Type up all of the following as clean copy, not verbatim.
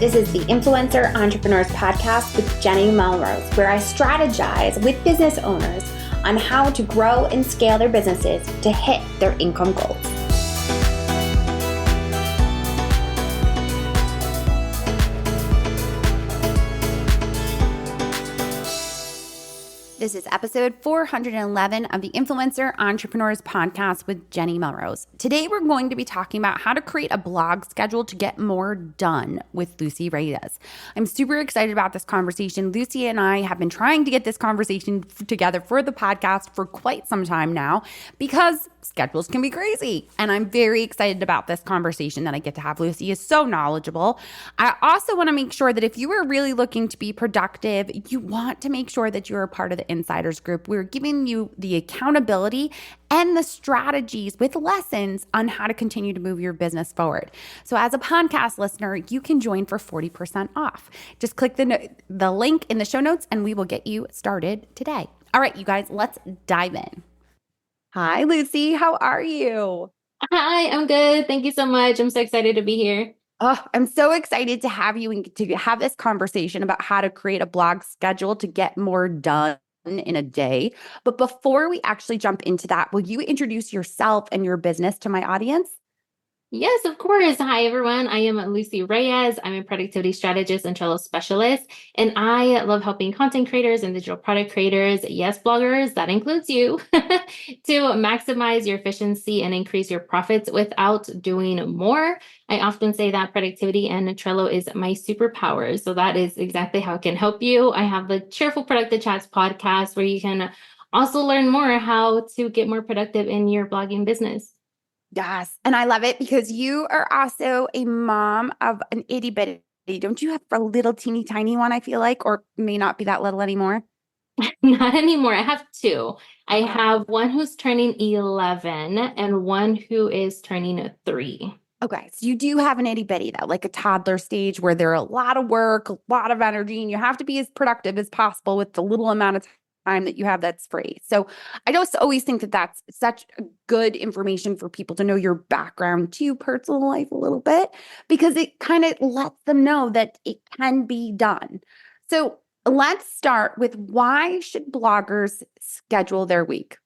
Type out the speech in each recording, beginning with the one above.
This is the Influencer Entrepreneurs Podcast with Jenny Melrose, where I strategize with business owners on how to grow and scale their businesses to hit their income goals. This is episode 411 of the Influencer Entrepreneurs Podcast with Jenny Melrose. Today, we're going to be talking about how to create a blog schedule to get more done with Lucy Reyes. I'm super excited about this conversation. Lucy and I have been trying to get this conversation together for the podcast for quite some time now because schedules can be crazy. And I'm very excited about this conversation that I get to have. Lucy is so knowledgeable. I also want to make sure that if you are really looking to be productive, you want to make sure that you're a part of the Insiders Group. We're giving you the accountability and the strategies with lessons on how to continue to move your business forward. So as a podcast listener, you can join for 40% off. Just click the link in the show notes and we will get you started today. All right, you guys, let's dive in. Hi, Lucy. How are you? Hi, I'm good. Thank you so much. I'm so excited to be here. Oh, I'm so excited to have you and to have this conversation about how to create a blog schedule to get more done in a day. But before we actually jump into that, will you introduce yourself and your business to my audience? Yes, of course. Hi, everyone. I am Lucy Reyes. I'm a productivity strategist and Trello specialist, and I love helping content creators and digital product creators, yes, bloggers, that includes you, to maximize your efficiency and increase your profits without doing more. I often say that productivity and Trello is my superpower. So that is exactly how it can help you. I have the Cheerful Productive Chats podcast where you can also learn more how to get more productive in your blogging business. Yes. And I love it because you are also a mom of an itty bitty. Don't you have a little teeny tiny one, I feel like, or may not be that little anymore? Not anymore. I have two. I have one who's turning 11 and one who is turning 3. Okay. So you do have an itty bitty though, like a toddler stage where there are a lot of work, a lot of energy, and you have to be as productive as possible with the little amount of time that you have that's free. So I just always think that that's such good information for people to know your background to personal life a little bit, because it kind of lets them know that it can be done. So let's start with, why should bloggers schedule their week?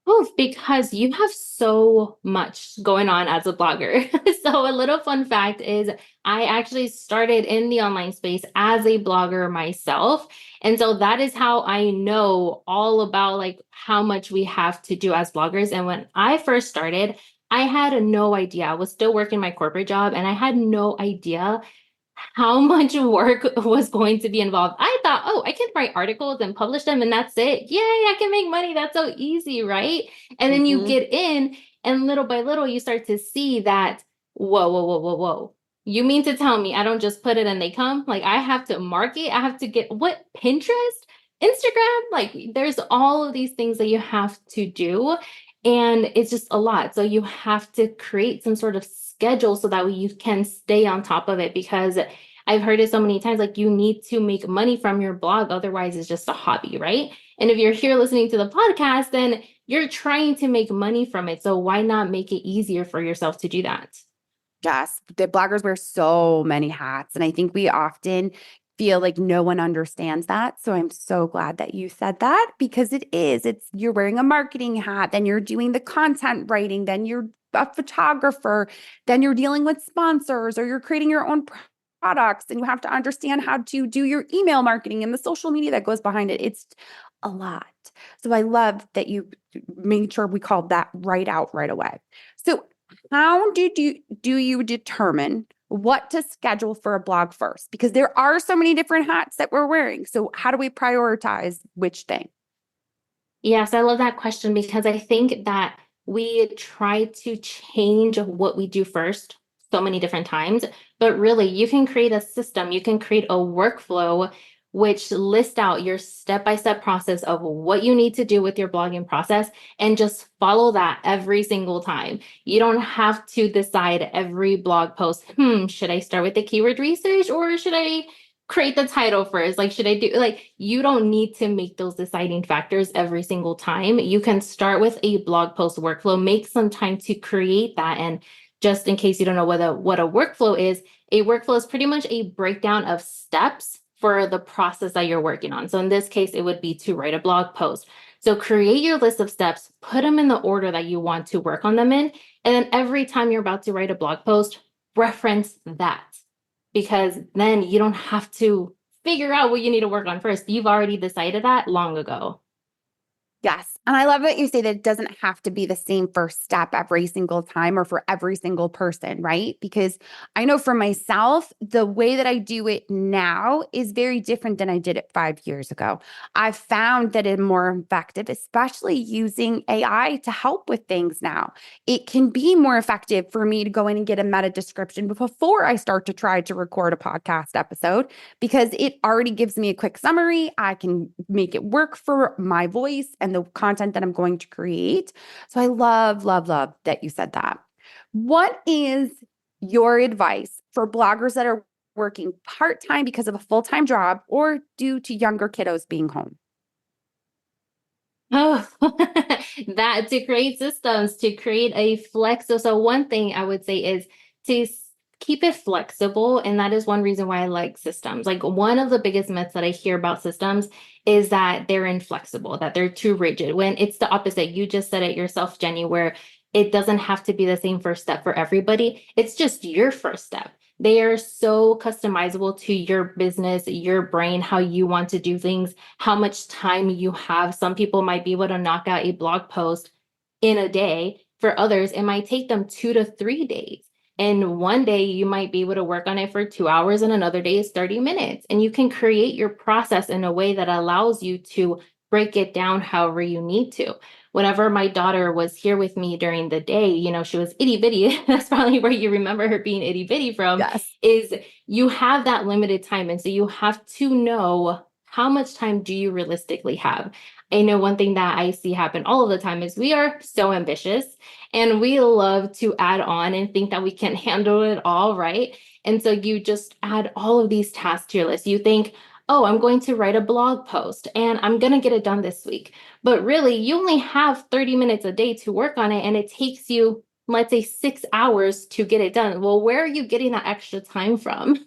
Oh, because you have so much going on as a blogger. So a little fun fact is I actually started in the online space as a blogger myself. And so that is how I know all about like how much we have to do as bloggers. And when I first started, I had no idea. I was still working my corporate job and I had no idea how much work was going to be involved. I thought, oh, I can write articles and publish them and that's it. Yay, I can make money. That's so easy, right? And then you get in and little by little, you start to see that, whoa. You mean to tell me I don't just put it and they come? Like I have to market, I have to get what? Pinterest, Instagram? Like there's all of these things that you have to do. And it's just a lot. So you have to create some sort of schedule so that you can stay on top of it, because I've heard it so many times, like you need to make money from your blog. Otherwise it's just a hobby, right? And if you're here listening to the podcast, then you're trying to make money from it. So why not make it easier for yourself to do that? Yes, the bloggers wear so many hats. And I think we often feel like no one understands that. So I'm so glad that you said that, because you're wearing a marketing hat, then you're doing the content writing, then you're a photographer, then you're dealing with sponsors, or you're creating your own products, and you have to understand how to do your email marketing and the social media that goes behind it. It's a lot. So I love that you made sure we called that right out right away. So how do you determine what to schedule for a blog first? Because there are so many different hats that we're wearing. So how do we prioritize which thing? Yes, I love that question, because I think that we try to change what we do first so many different times, but really you can create a system, you can create a workflow which lists out your step-by-step process of what you need to do with your blogging process, and just follow that every single time. You don't have to decide every blog post, should I start with the keyword research or should I create the title first? Like, should I do, like, you don't need to make those deciding factors every single time. You can start with a blog post workflow, make some time to create that. And just in case you don't know what a workflow is, A workflow is pretty much a breakdown of steps for the process that you're working on. So in this case, it would be to write a blog post. So create your list of steps, put them in the order that you want to work on them in. And then every time you're about to write a blog post, reference that, because then you don't have to figure out what you need to work on first. You've already decided that long ago. Yes. And I love that you say that it doesn't have to be the same first step every single time or for every single person, right? Because I know for myself, the way that I do it now is very different than I did it 5 years ago. I've found that it's more effective, especially using AI to help with things now. It can be more effective for me to go in and get a meta description before I start to try to record a podcast episode because it already gives me a quick summary. I can make it work for my voice and the content that I'm going to create. So I love, love, love that you said that. What is your advice for bloggers that are working part-time because of a full-time job or due to younger kiddos being home? Oh, that to create systems, to create a flex. So one thing I would say is to keep it flexible. And that is one reason why I like systems. Like one of the biggest myths that I hear about systems is that they're inflexible, that they're too rigid, when it's the opposite. You just said it yourself, Jenny, where it doesn't have to be the same first step for everybody. It's just your first step. They are so customizable to your business, your brain, how you want to do things, how much time you have. Some people might be able to knock out a blog post in a day. For others, it might take them 2 to 3 days. And one day you might be able to work on it for 2 hours, and another day is 30 minutes. And you can create your process in a way that allows you to break it down however you need to. Whenever my daughter was here with me during the day, she was itty bitty. That's probably where you remember her being itty bitty from, Yes. is you have that limited time. And so you have to know how much time do you realistically have. I know one thing that I see happen all of the time is we are so ambitious and we love to add on and think that we can handle it all, right? And so you just add all of these tasks to your list. You think, oh, I'm going to write a blog post and I'm going to get it done this week. But really, you only have 30 minutes a day to work on it, and it takes you, let's say, 6 hours to get it done. Well, where are you getting that extra time from?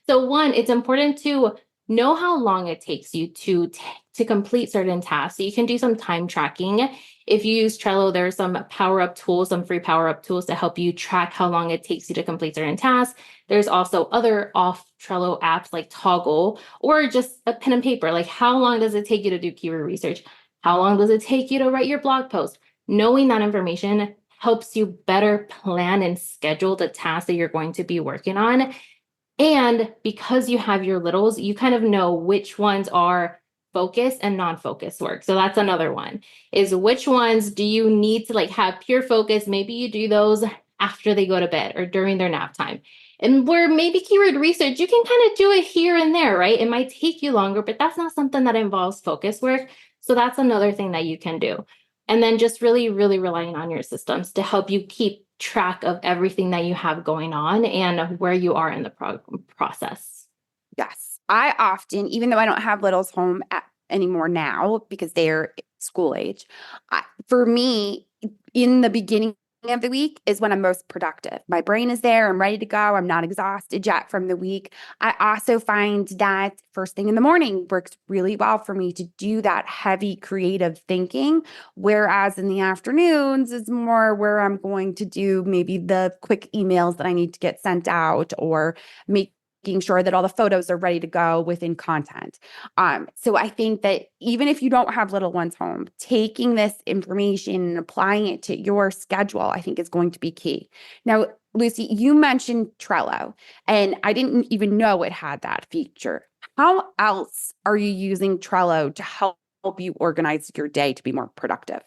So one, it's important to know how long it takes you to complete certain tasks. So you can do some time tracking. If you use Trello, there are some power up tools, some free power up tools to help you track how long it takes you to complete certain tasks. There's also other off Trello apps like Toggle, or just a pen and paper. Like, how long does it take you to do keyword research? How long does it take you to write your blog post? Knowing that information helps you better plan and schedule the tasks that you're going to be working on. And because you have your littles, you kind of know which ones are focus and non-focus work. So that's another one, is which ones do you need to have pure focus? Maybe you do those after they go to bed or during their nap time. And where maybe keyword research, you can kind of do it here and there, right? It might take you longer, but that's not something that involves focus work. So that's another thing that you can do. And then just really, really relying on your systems to help you keep track of everything that you have going on and where you are in the process. Yes. I often, even though I don't have littles home anymore now because they're school age, for me, in the beginning of the week is when I'm most productive. My brain is there. I'm ready to go. I'm not exhausted yet from the week. I also find that first thing in the morning works really well for me to do that heavy creative thinking. Whereas in the afternoons is more where I'm going to do maybe the quick emails that I need to get sent out or making sure that all the photos are ready to go within content. So I think that even if you don't have little ones home, taking this information and applying it to your schedule, I think is going to be key. Now, Lucy, you mentioned Trello, and I didn't even know it had that feature. How else are you using Trello to help you organize your day to be more productive?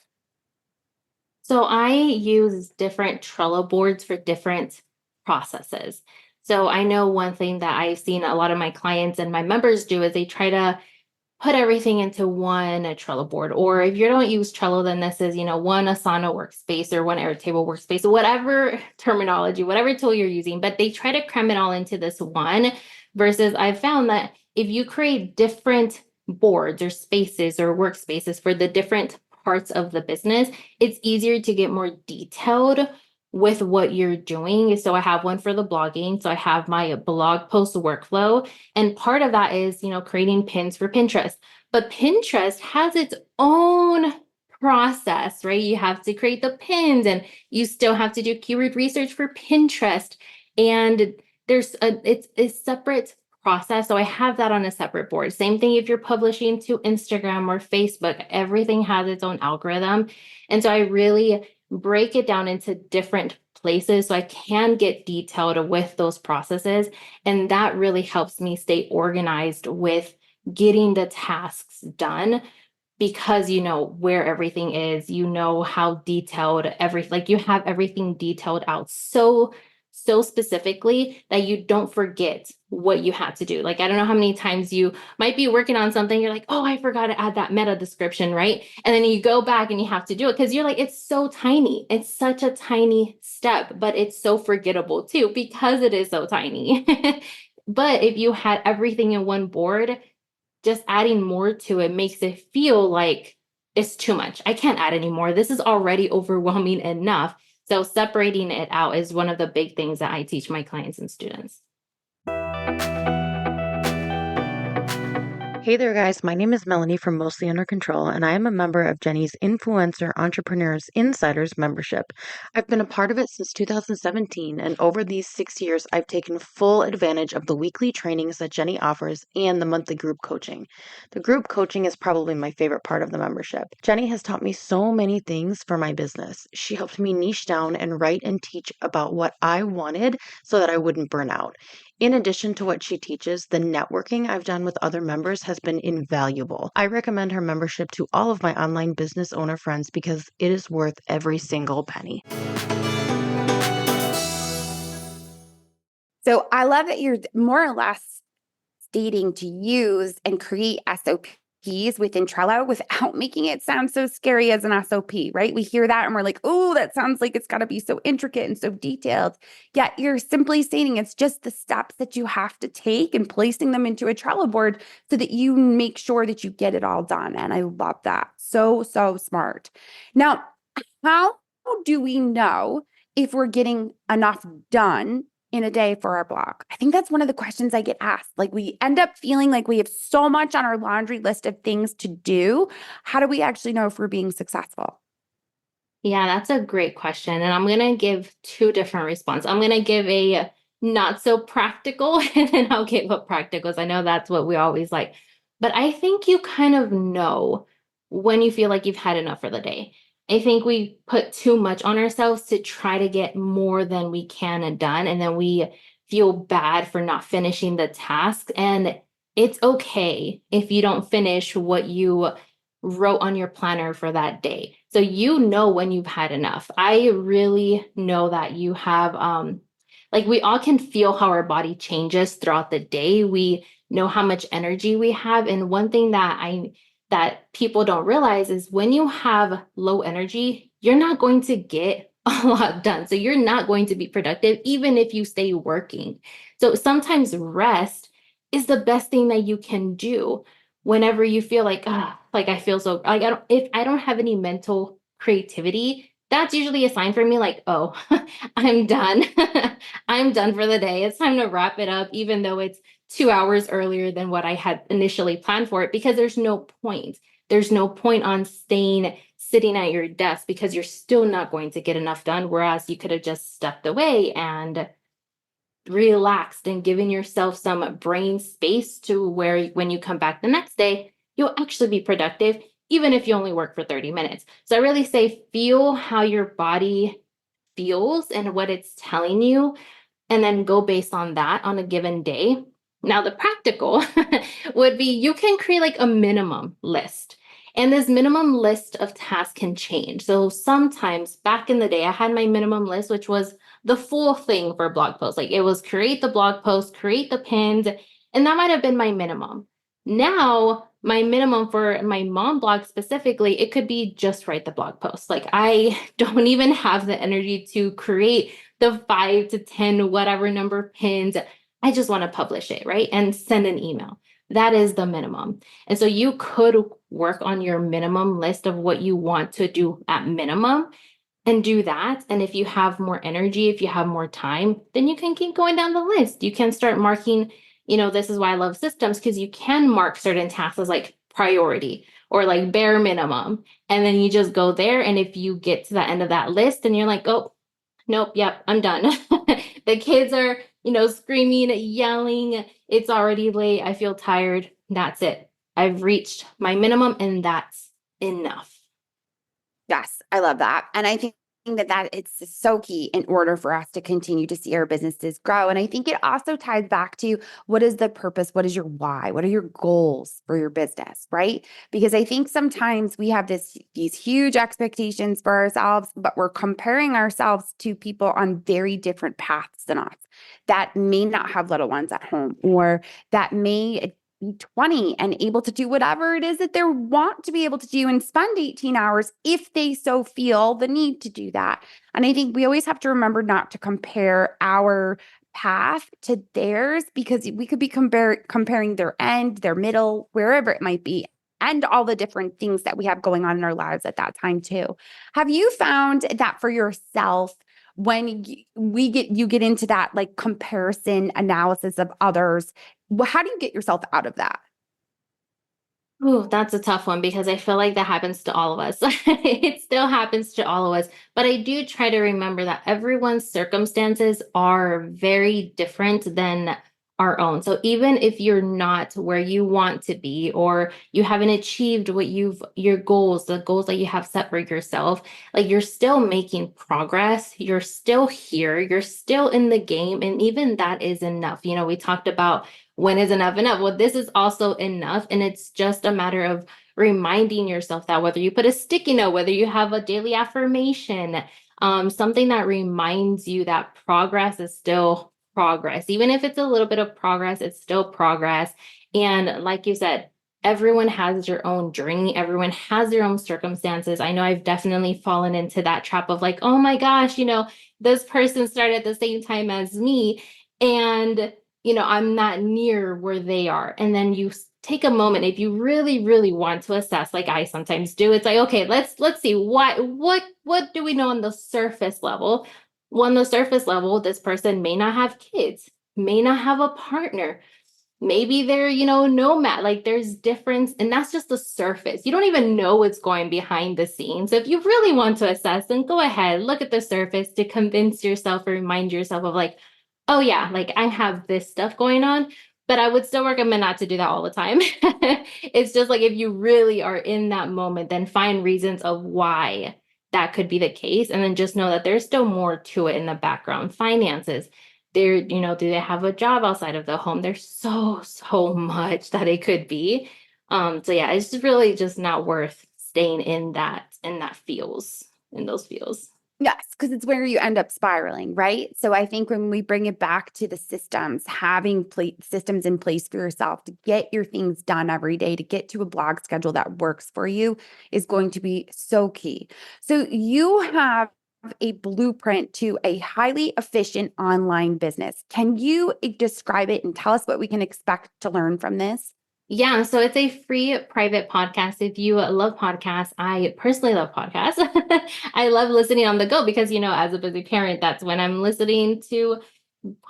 So I use different Trello boards for different processes. So I know one thing that I've seen a lot of my clients and my members do is they try to put everything into one Trello board. Or if you don't use Trello, then this is, one Asana workspace or one Airtable workspace, whatever terminology, whatever tool you're using, but they try to cram it all into this one, versus I've found that if you create different boards or spaces or workspaces for the different parts of the business, it's easier to get more detailed with what you're doing. So I have one for the blogging. So I have my blog post workflow. And part of that is, creating pins for Pinterest. But Pinterest has its own process, right? You have to create the pins and you still have to do keyword research for Pinterest. And it's a separate process. So I have that on a separate board. Same thing if you're publishing to Instagram or Facebook, everything has its own algorithm. And so I really break it down into different places so I can get detailed with those processes. And that really helps me stay organized with getting the tasks done because you know where everything is, you know how detailed like you have everything detailed out so specifically that you don't forget what you had to do. Like, I don't know how many times you might be working on something, you're like, oh, I forgot to add that meta description, right? And then you go back and you have to do it because you're like, it's so tiny. It's such a tiny step, but it's so forgettable too because it is so tiny. But if you had everything in one board, just adding more to it makes it feel like it's too much. I can't add any more. This is already overwhelming enough. So separating it out is one of the big things that I teach my clients and students. Hey there, guys. My name is Melanie from Mostly Under Control, and I am a member of Jenny's Influencer Entrepreneurs Insiders membership. I've been a part of it since 2017, and over these 6 years, I've taken full advantage of the weekly trainings that Jenny offers and the monthly group coaching. The group coaching is probably my favorite part of the membership. Jenny has taught me so many things for my business. She helped me niche down and write and teach about what I wanted so that I wouldn't burn out. In addition to what she teaches, the networking I've done with other members has been invaluable. I recommend her membership to all of my online business owner friends because it is worth every single penny. So I love that you're more or less stating to use and create SOPs within Trello without making it sound so scary as an SOP, right? We hear that and we're like, oh, that sounds like it's got to be so intricate and so detailed. Yet you're simply stating it's just the steps that you have to take and placing them into a Trello board so that you make sure that you get it all done. And I love that. So smart. Now, how do we know if we're getting enough done in a day for our blog? I think that's one of the questions I get asked. Like, we end up feeling like we have so much on our laundry list of things to do. How do we actually know if we're being successful? Yeah, that's a great question. And I'm going to give two different responses. I'm going to give a not so practical, and then I'll give a practical, because I know that's what we always like. But I think you kind of know when you feel like you've had enough for the day. I think we put too much on ourselves to try to get more than we can and done. And then we feel bad for not finishing the task. And it's okay if you don't finish what you wrote on your planner for that day. So you know when you've had enough. I really know that you have like, we all can feel how our body changes throughout the day. We know how much energy we have. And one thing that people don't realize is when you have low energy, you're not going to get a lot done. So you're not going to be productive even if you stay working. So sometimes rest is the best thing that you can do whenever you feel like, like I feel so like if I don't have any mental creativity, that's usually a sign for me like, oh, I'm done. I'm done for the day. It's time to wrap it up, even though it's 2 hours earlier than what I had initially planned for it, because there's no point. There's no point on sitting at your desk because you're still not going to get enough done. Whereas you could have just stepped away and relaxed and given yourself some brain space to where when you come back the next day, you'll actually be productive, even if you only work for 30 minutes. So I really say feel how your body feels and what it's telling you, and then go based on that on a given day. Now, the practical would be you can create like a minimum list. And this minimum list of tasks can change. So sometimes back in the day, I had my minimum list, which was the full thing for blog posts. Like, it was create the blog post, create the pins, and that might have been my minimum. Now, my minimum for my mom blog specifically, it could be just write the blog post. Like, I don't even have the energy to create the 5 to 10, whatever number pins. I just want to publish it, right? And send an email. That is the minimum. And so you could work on your minimum list of what you want to do at minimum. and do that. And if you have more energy, if you have more time, then you can keep going down the list. You can start marking, this is why I love systems, because you can mark certain tasks as like priority or like bare minimum. And then you just go there. And if you get to the end of that list and you're like, oh, nope, yep, I'm done. The kids are, screaming, yelling. It's already late. I feel tired. That's it. I've reached my minimum and that's enough. Yes, I love that. And I think that it's so key in order for us to continue to see our businesses grow. And I think it also ties back to what is the purpose? What is your why? What are your goals for your business, right? Because I think sometimes we have these huge expectations for ourselves, but we're comparing ourselves to people on very different paths than us that may not have little ones at home, or that may be 20 and able to do whatever it is that they want to be able to do and spend 18 hours if they so feel the need to do that. And I think we always have to remember not to compare our path to theirs, because we could be comparing their end, their middle, wherever it might be, and all the different things that we have going on in our lives at that time too. Have you found that for yourself, when you get into that like comparison analysis of others, how do you get yourself out of that? Ooh, that's a tough one because I feel like that happens to all of us. It still happens to all of us. But I do try to remember that everyone's circumstances are very different than our own. So even if you're not where you want to be, or you haven't achieved your goals, the goals that you have set for yourself, like you're still making progress. You're still here. You're still in the game. And even that is enough. We talked about when is enough enough? Well, this is also enough. And it's just a matter of reminding yourself that, whether you put a sticky note, whether you have a daily affirmation, something that reminds you that progress is still progress. Even if it's a little bit of progress, it's still progress. And like you said, everyone has their own journey. Everyone has their own circumstances. I know I've definitely fallen into that trap of like, oh my gosh, this person started at the same time as me. And I'm not near where they are. And then you take a moment, if you really, really want to assess, like I sometimes do, it's like, okay, let's see what do we know on the surface level? Well, on the surface level, this person may not have kids, may not have a partner. Maybe they're, nomad, like there's difference. And that's just the surface. You don't even know what's going behind the scenes. So if you really want to assess, then go ahead, look at the surface to convince yourself or remind yourself of like, oh yeah, like I have this stuff going on, but I would still recommend not to do that all the time. It's just like, if you really are in that moment, then find reasons of why that could be the case. And then just know that there's still more to it in the background. Finances, do they have a job outside of the home? There's so much that it could be. So yeah, it's really just not worth staying in those feels. Yes, because it's where you end up spiraling, right? So I think when we bring it back to the systems, having systems in place for yourself to get your things done every day, to get to a blog schedule that works for you, is going to be so key. So you have a blueprint to a highly efficient online business. Can you describe it and tell us what we can expect to learn from this? Yeah, so it's a free private podcast. If you love podcasts, I personally love podcasts. I love listening on the go because, as a busy parent, that's when I'm listening to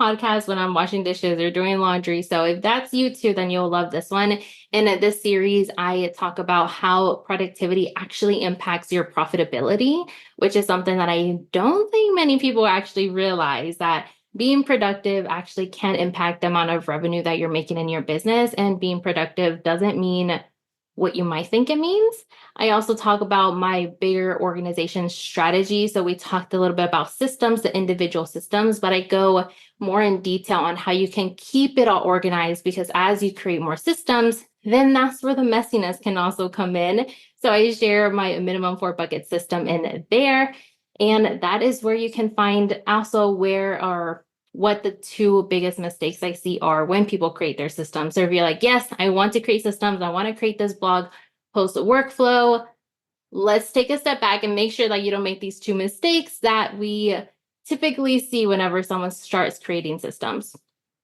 podcasts, when I'm washing dishes or doing laundry. So if that's you too, then you'll love this one. In this series, I talk about how productivity actually impacts your profitability, which is something that I don't think many people actually realize, that being productive actually can impact the amount of revenue that you're making in your business. And being productive doesn't mean what you might think it means. I also talk about my bigger organization strategy. So we talked a little bit about systems, the individual systems, but I go more in detail on how you can keep it all organized, because as you create more systems, then that's where the messiness can also come in. So I share my minimum 4 bucket system in there. And that is where you can find also what the 2 biggest mistakes I see are when people create their systems. So if you're like, yes, I want to create systems, I want to create this blog post workflow, let's take a step back and make sure that you don't make these 2 mistakes that we typically see whenever someone starts creating systems.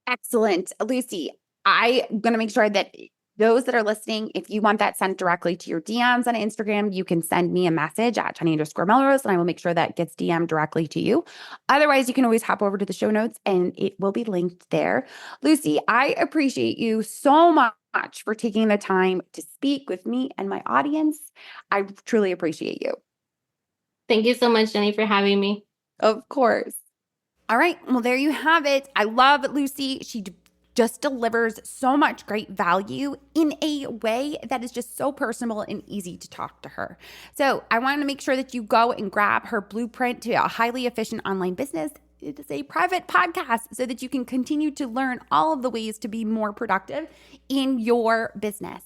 Excellent. Lucy, I'm going to make sure that Those that are listening, if you want that sent directly to your DMs on Instagram, you can send me a message at Jenny_Melrose, and I will make sure that gets DM'd directly to you. Otherwise, you can always hop over to the show notes and it will be linked there. Lucy, I appreciate you so much for taking the time to speak with me and my audience. I truly appreciate you. Thank you so much, Jenny, for having me. Of course. All right. Well, there you have it. I love Lucy. She just delivers so much great value in a way that is just so personal and easy to talk to her. So I want to make sure that you go and grab her blueprint to a highly efficient online business. It is a private podcast so that you can continue to learn all of the ways to be more productive in your business.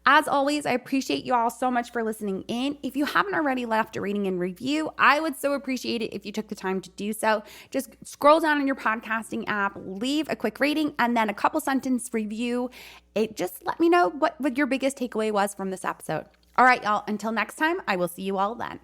As always, I appreciate you all so much for listening in. If you haven't already left a rating and review, I would so appreciate it if you took the time to do so. Just scroll down in your podcasting app, leave a quick rating, and then a couple sentence review. Just let me know what your biggest takeaway was from this episode. All right, y'all, until next time, I will see you all then.